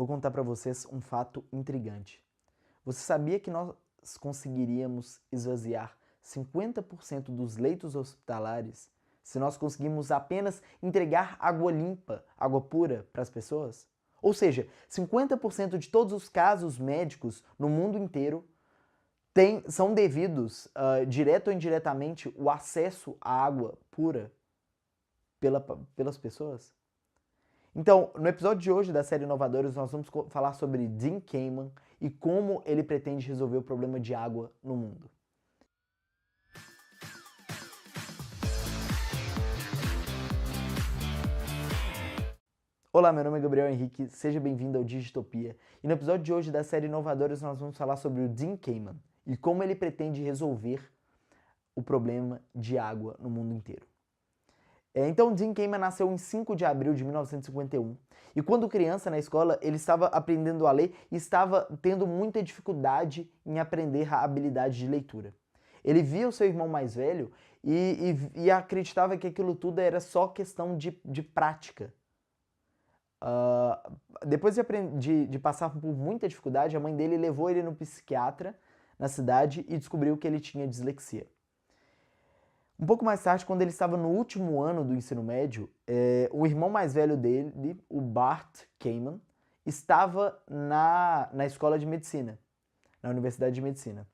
vou contar para vocês um fato intrigante. Você sabia que nós conseguiríamos esvaziar 50% dos leitos hospitalares se nós conseguirmos apenas entregar água limpa, água pura para as pessoas? Ou seja, 50% de todos os casos médicos no mundo inteiro são devidos, direto ou indiretamente, o acesso à água pura pelas pessoas? Então, no episódio de hoje da série Inovadores, nós vamos falar sobre Dean Kamen e como ele pretende resolver o problema de água no mundo. Olá, meu nome é Gabriel Henrique, seja bem-vindo ao Digitopia. E no episódio de hoje da série Inovadores, nós vamos falar sobre o Dean Kamen e como ele pretende resolver o problema de água no mundo inteiro. Então, Dean Kamen nasceu em 5 de abril de 1951 e quando criança na escola ele estava aprendendo a ler e estava tendo muita dificuldade em aprender a habilidade de leitura. Ele via o seu irmão mais velho e acreditava que aquilo tudo era só questão de prática. Depois de passar por muita dificuldade, a mãe dele levou ele no psiquiatra na cidade e descobriu que ele tinha dislexia. Um pouco mais tarde, quando ele estava no último ano do ensino médio, o irmão mais velho dele, o Bart Kamen, estava na escola de medicina, na Universidade de Medicina.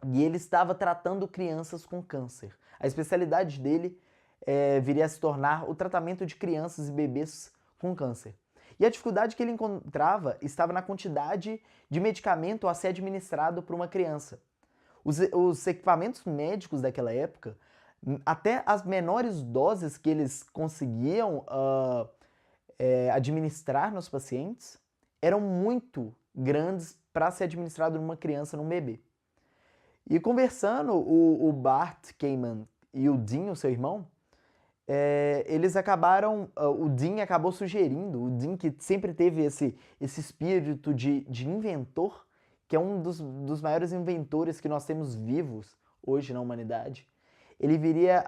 E ele estava tratando crianças com câncer. A especialidade dele viria a se tornar o tratamento de crianças e bebês com câncer. E a dificuldade que ele encontrava estava na quantidade de medicamento a ser administrado por uma criança. Os equipamentos médicos daquela época, até as menores doses que eles conseguiam administrar nos pacientes, eram muito grandes para ser administrado numa criança, num bebê. E conversando, o Bart Kamen e o Dean, o seu irmão, eles acabaram, o Dean acabou sugerindo, o Dean que sempre teve esse espírito de inventor, que é um dos maiores inventores que nós temos vivos hoje na humanidade, ele viria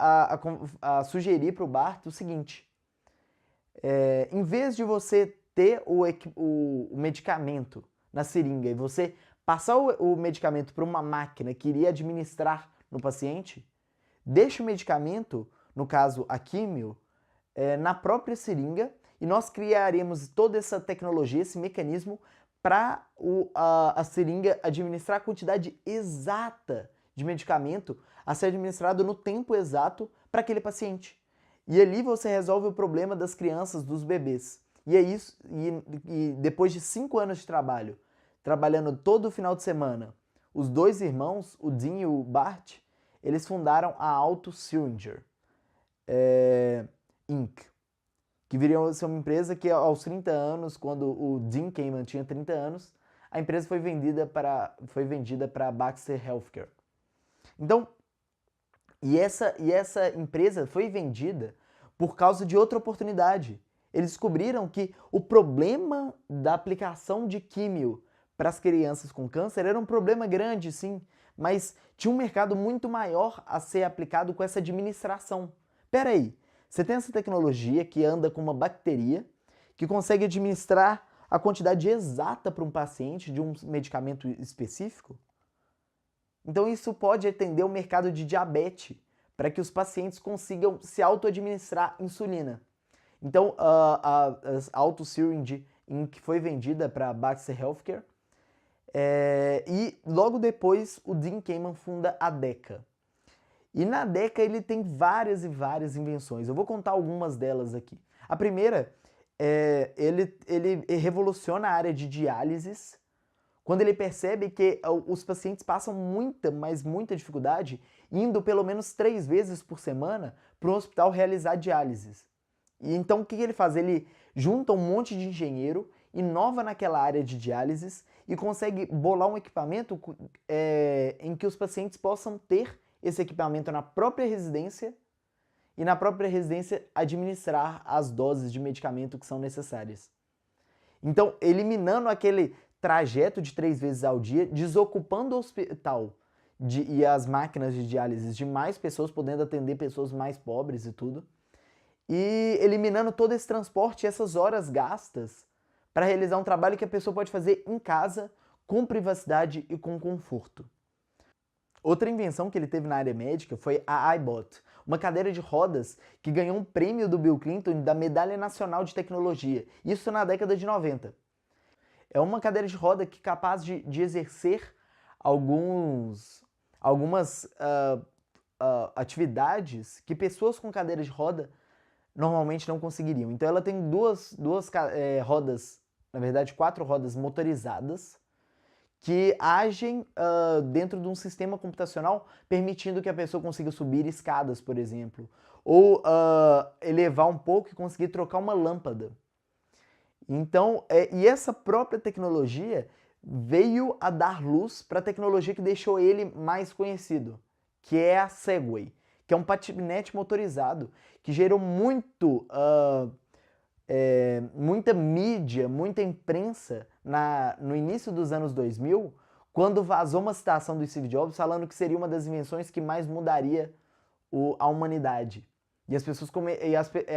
a sugerir para o Bart o seguinte: em vez de você ter o medicamento na seringa e você passar o medicamento para uma máquina que iria administrar no paciente, deixa o medicamento, no caso a químio, na própria seringa e nós criaremos toda essa tecnologia, esse mecanismo para a seringa administrar a quantidade exata de medicamento a ser administrado no tempo exato para aquele paciente. E ali você resolve o problema das crianças, dos bebês. E é isso, e depois de 5 anos de trabalho, trabalhando todo final de semana, os dois irmãos, o Dean e o Bart, eles fundaram a Alto Syringer Inc., que viria a ser uma empresa que aos 30 anos, quando o Dean Kamen tinha 30 anos, a empresa foi vendida para Baxter Healthcare. Então, e essa empresa foi vendida por causa de outra oportunidade. Eles descobriram que o problema da aplicação de químio para as crianças com câncer era um problema grande, sim, mas tinha um mercado muito maior a ser aplicado com essa administração. Pera aí, você tem essa tecnologia que anda com uma bactéria que consegue administrar a quantidade exata para um paciente de um medicamento específico? Então isso pode atender o mercado de diabetes, para que os pacientes consigam se auto-administrar insulina. Então a Alto Syringe Inc. foi vendida para Baxter Healthcare e logo depois o Dean Kamen funda a DECA. E na DECA ele tem várias e várias invenções. Eu vou contar algumas delas aqui. A primeira, ele revoluciona a área de diálise, quando ele percebe que os pacientes passam muita dificuldade, indo pelo menos 3 vezes por semana para um hospital realizar diálises. E então o que ele faz? Ele junta um monte de engenheiro, inova naquela área de diálises e consegue bolar um equipamento em que os pacientes possam ter esse equipamento na própria residência e na própria residência administrar as doses de medicamento que são necessárias. Então, eliminando aquele trajeto de 3 vezes ao dia, desocupando o hospital e as máquinas de diálise de mais pessoas, podendo atender pessoas mais pobres e tudo, e eliminando todo esse transporte e essas horas gastas para realizar um trabalho que a pessoa pode fazer em casa, com privacidade e com conforto. Outra invenção que ele teve na área médica foi a iBot, uma cadeira de rodas que ganhou um prêmio do Bill Clinton da Medalha Nacional de Tecnologia, isso na década de 90. É uma cadeira de roda que é capaz de exercer algumas atividades que pessoas com cadeira de roda normalmente não conseguiriam. Então ela tem duas rodas, na verdade 4 rodas motorizadas, que agem dentro de um sistema computacional permitindo que a pessoa consiga subir escadas, por exemplo, ou elevar um pouco e conseguir trocar uma lâmpada. Então, e essa própria tecnologia veio a dar luz para a tecnologia que deixou ele mais conhecido, que é a Segway, que é um patinete motorizado que gerou muita mídia, muita imprensa no início dos anos 2000, quando vazou uma citação do Steve Jobs falando que seria uma das invenções que mais mudaria a humanidade. E as pessoas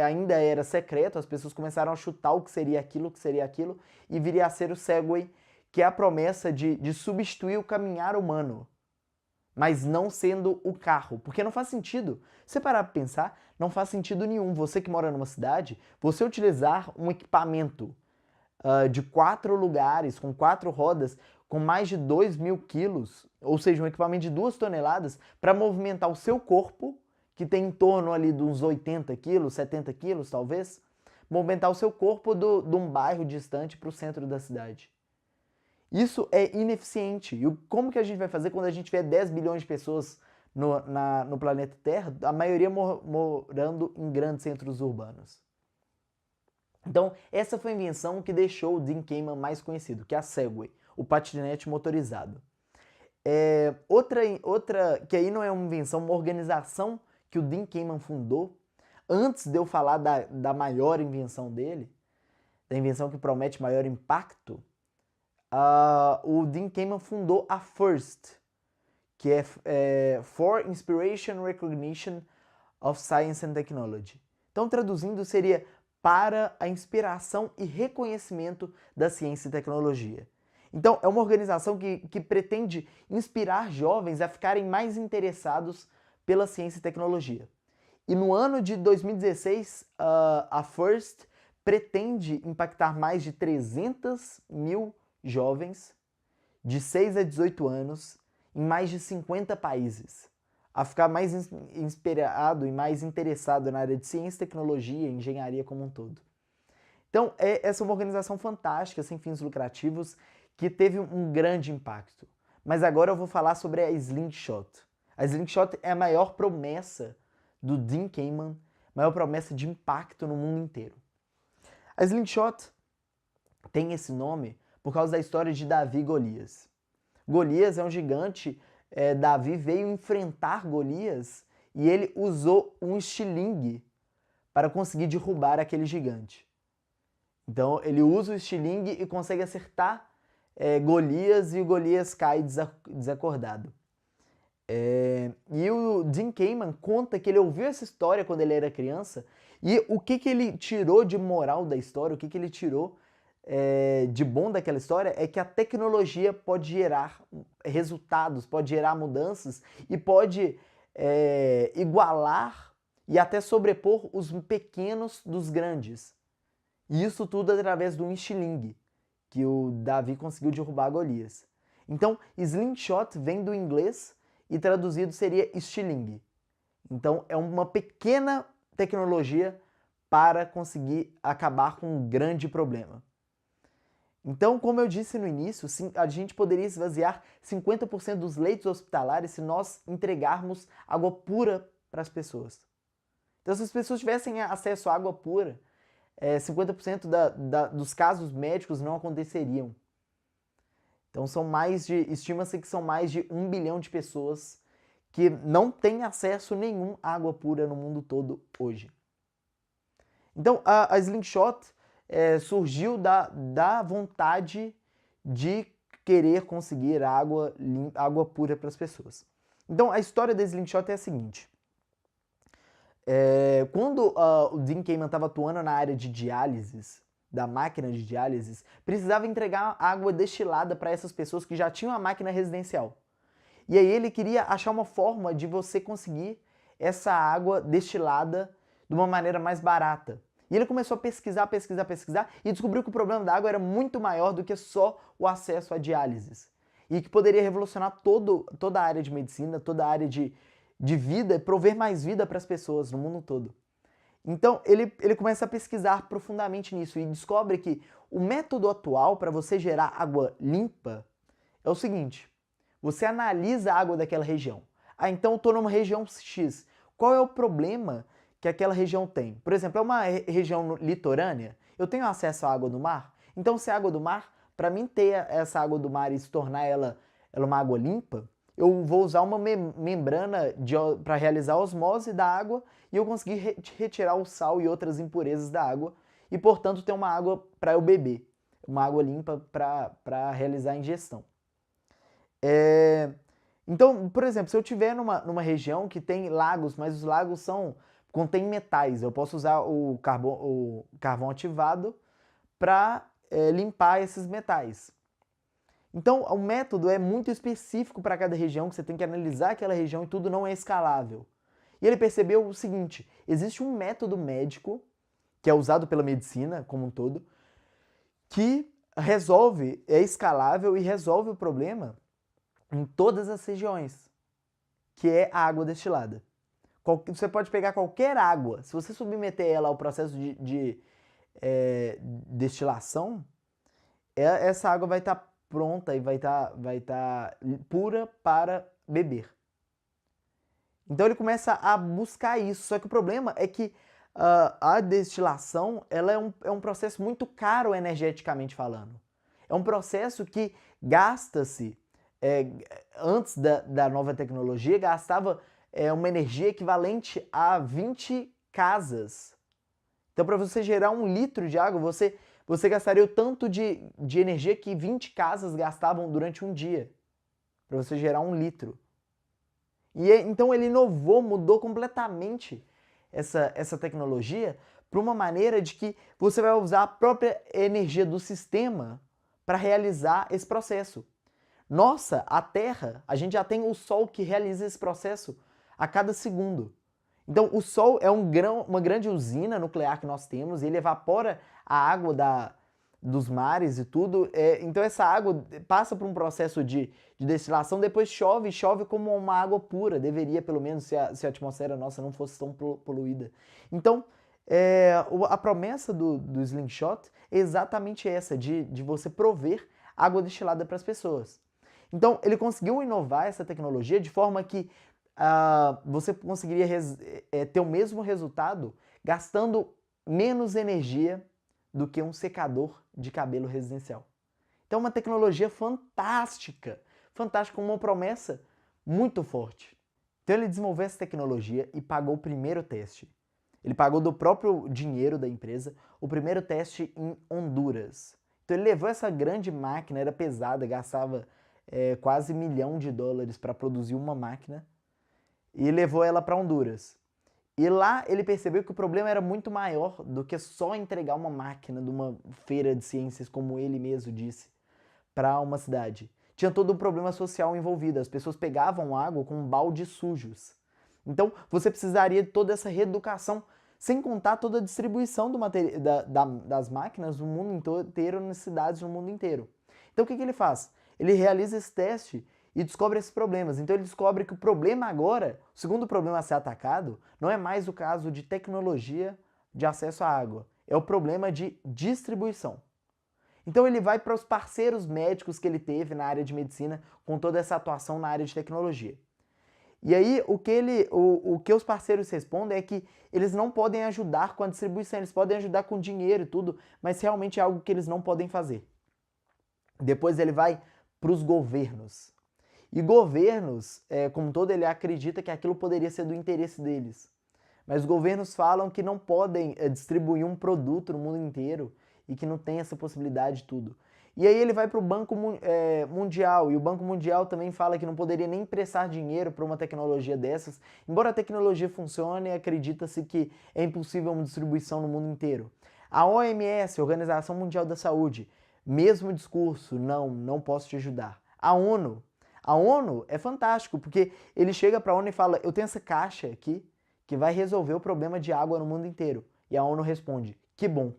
ainda era secreto, as pessoas começaram a chutar o que seria aquilo, e viria a ser o Segway, que é a promessa de substituir o caminhar humano, mas não sendo o carro, porque não faz sentido. Se você parar para pensar, não faz sentido nenhum você que mora numa cidade, você utilizar um equipamento de 4 lugares, com 4 rodas, com mais de 2.000 quilos, ou seja, um equipamento de 2 toneladas, para movimentar o seu corpo, que tem em torno ali de uns 80 quilos, 70 quilos talvez, movimentar o seu corpo de um bairro distante para o centro da cidade. Isso é ineficiente. E como que a gente vai fazer quando a gente tiver 10 bilhões de pessoas no planeta Terra, a maioria morando em grandes centros urbanos? Então, essa foi a invenção que deixou o Dean Kamen mais conhecido, que é a Segway, o patinete motorizado. Outra, que aí não é uma invenção, uma organização que o Dean Kamen fundou, antes de eu falar da maior invenção dele, da invenção que promete maior impacto, o Dean Kamen fundou a FIRST, que é For Inspiration, Recognition of Science and Technology. Então, traduzindo, seria para a inspiração e reconhecimento da ciência e tecnologia. Então, é uma organização que pretende inspirar jovens a ficarem mais interessados pela ciência e tecnologia. E no ano de 2016, a FIRST pretende impactar mais de 300 mil jovens de 6 a 18 anos em mais de 50 países, a ficar mais inspirado e mais interessado na área de ciência, tecnologia e engenharia como um todo. Então, essa é uma organização fantástica, sem fins lucrativos, que teve um grande impacto. Mas agora eu vou falar sobre a Slingshot. A Slingshot é a maior promessa do Dean Kamen, maior promessa de impacto no mundo inteiro. A Slingshot tem esse nome por causa da história de Davi e Golias. Golias é um gigante, Davi veio enfrentar Golias e ele usou um estilingue para conseguir derrubar aquele gigante. Então ele usa o estilingue e consegue acertar Golias, e o Golias cai desacordado. E o Dean Kamen conta que ele ouviu essa história quando ele era criança, e o que ele tirou de moral da história, o que ele tirou de bom daquela história é que a tecnologia pode gerar resultados, pode gerar mudanças e pode igualar e até sobrepor os pequenos dos grandes. E isso tudo através de um estilingue, que o Davi conseguiu derrubar Golias. Então, slingshot vem do inglês e traduzido seria estilingue. Então, é uma pequena tecnologia para conseguir acabar com um grande problema. Então, como eu disse no início, a gente poderia esvaziar 50% dos leitos hospitalares se nós entregarmos água pura para as pessoas. Então, se as pessoas tivessem acesso à água pura, 50% dos casos médicos não aconteceriam. Então, estima-se que são mais de 1 bilhão de pessoas que não têm acesso nenhum à água pura no mundo todo hoje. Então, a Slingshot surgiu da vontade de querer conseguir água pura para as pessoas. Então, a história da Slingshot é a seguinte. Quando o Dean Kamen estava atuando na área de diálise da máquina de diálise precisava entregar água destilada para essas pessoas que já tinham a máquina residencial. E aí ele queria achar uma forma de você conseguir essa água destilada de uma maneira mais barata. E ele começou a pesquisar e descobriu que o problema da água era muito maior do que só o acesso à diálise. E que poderia revolucionar toda a área de medicina, toda a área de vida, prover mais vida para as pessoas no mundo todo. Então ele começa a pesquisar profundamente nisso e descobre que o método atual para você gerar água limpa é o seguinte: você analisa a água daquela região. Ah, então eu estou numa região X. Qual é o problema que aquela região tem? Por exemplo, é uma região litorânea? Eu tenho acesso à água do mar? Então, se é água do mar, para mim ter essa água do mar e se tornar ela uma água limpa, eu vou usar uma membrana para realizar a osmose da água e eu conseguir retirar o sal e outras impurezas da água e, portanto, ter uma água para eu beber, uma água limpa para realizar a ingestão. Então, por exemplo, se eu estiver numa região que tem lagos, mas os lagos contêm metais, eu posso usar o carvão ativado para limpar esses metais. Então, o método é muito específico para cada região, que você tem que analisar aquela região e tudo não é escalável. E ele percebeu o seguinte: existe um método médico, que é usado pela medicina como um todo, que é escalável e resolve o problema em todas as regiões, que é a água destilada. Você pode pegar qualquer água, se você submeter ela ao processo de destilação, essa água vai estar pronta e vai estar pura para beber. Então ele começa a buscar isso, só que o problema é que a destilação ela é um processo muito caro energeticamente falando. É um processo que gasta-se, antes da nova tecnologia, gastava uma energia equivalente a 20 casas. Então, para você gerar 1 litro de água, você gastaria o tanto de energia que 20 casas gastavam durante um dia, para você gerar 1 litro. E então ele inovou, mudou completamente essa tecnologia para uma maneira de que você vai usar a própria energia do sistema para realizar esse processo. Nossa, a Terra, a gente já tem o Sol que realiza esse processo a cada segundo. Então, o Sol é uma grande usina nuclear que nós temos, e ele evapora a água dos mares e tudo. Então, essa água passa por um processo de destilação, depois chove como uma água pura, deveria, pelo menos, se a atmosfera nossa não fosse tão poluída. Então, a promessa do Slingshot é exatamente essa, de você prover água destilada para as pessoas. Então, ele conseguiu inovar essa tecnologia de forma que você conseguiria ter o mesmo resultado gastando menos energia do que um secador de cabelo residencial. Então, uma tecnologia fantástica, com uma promessa muito forte. Então, ele desenvolveu essa tecnologia e pagou o primeiro teste. Ele pagou do próprio dinheiro da empresa o primeiro teste em Honduras. Então, ele levou essa grande máquina, era pesada, gastava quase $1 milhão para produzir uma máquina, e levou ela para Honduras. E lá ele percebeu que o problema era muito maior do que só entregar uma máquina de uma feira de ciências, como ele mesmo disse, para uma cidade. Tinha todo um problema social envolvido, as pessoas pegavam água com baldes sujos. Então você precisaria de toda essa reeducação, sem contar toda a distribuição das máquinas no mundo inteiro, nas cidades no mundo inteiro. Então o que ele faz? Ele realiza esse teste e descobre esses problemas. Então ele descobre que o problema agora, o segundo problema a ser atacado, não é mais o caso de tecnologia de acesso à água, é o problema de distribuição. Então ele vai para os parceiros médicos que ele teve na área de medicina com toda essa atuação na área de tecnologia. E aí o que os parceiros respondem é que eles não podem ajudar com a distribuição, eles podem ajudar com dinheiro e tudo, mas realmente é algo que eles não podem fazer. Depois ele vai para os governos. E governos, como todo, ele acredita que aquilo poderia ser do interesse deles. Mas os governos falam que não podem distribuir um produto no mundo inteiro e que não tem essa possibilidade de tudo. E aí ele vai para o Banco Mundial, e o Banco Mundial também fala que não poderia nem emprestar dinheiro para uma tecnologia dessas. Embora a tecnologia funcione, acredita-se que é impossível uma distribuição no mundo inteiro. A OMS, Organização Mundial da Saúde, mesmo discurso, não posso te ajudar. A ONU é fantástico, porque ele chega para a ONU e fala, eu tenho essa caixa aqui que vai resolver o problema de água no mundo inteiro. E a ONU responde, que bom,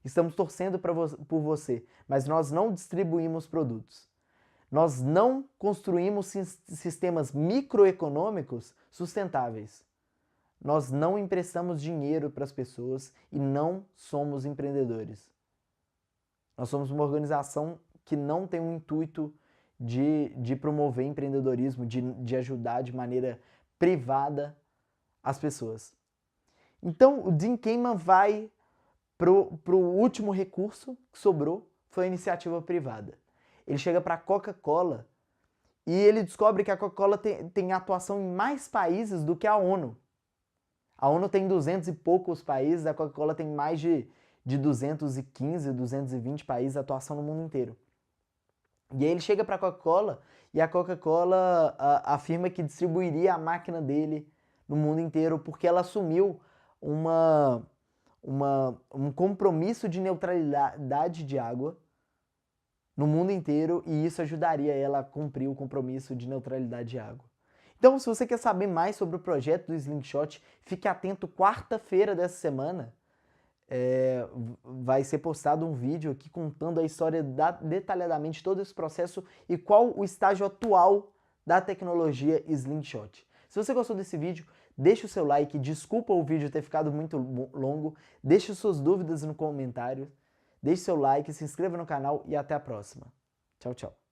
estamos torcendo por você, mas nós não distribuímos produtos. Nós não construímos sistemas microeconômicos sustentáveis. Nós não emprestamos dinheiro para as pessoas e não somos empreendedores. Nós somos uma organização que não tem o intuito de promover empreendedorismo, de ajudar de maneira privada as pessoas. Então, o Dean Kamen vai pro último recurso que sobrou, foi a iniciativa privada. Ele chega para a Coca-Cola e ele descobre que a Coca-Cola tem atuação em mais países do que a ONU. A ONU tem 200 e poucos países, a Coca-Cola tem mais de 215, 220 países, atuação no mundo inteiro. E aí ele chega para a Coca-Cola e a Coca-Cola afirma que distribuiria a máquina dele no mundo inteiro porque ela assumiu um compromisso de neutralidade de água no mundo inteiro e isso ajudaria ela a cumprir o compromisso de neutralidade de água. Então, se você quer saber mais sobre o projeto do Slingshot, fique atento, quarta-feira dessa semana vai ser postado um vídeo aqui contando a história detalhadamente todo esse processo e qual o estágio atual da tecnologia Slingshot. Se você gostou desse vídeo, deixe o seu like, desculpa o vídeo ter ficado muito longo, deixe suas dúvidas no comentário, deixe seu like, se inscreva no canal e até a próxima. Tchau, tchau.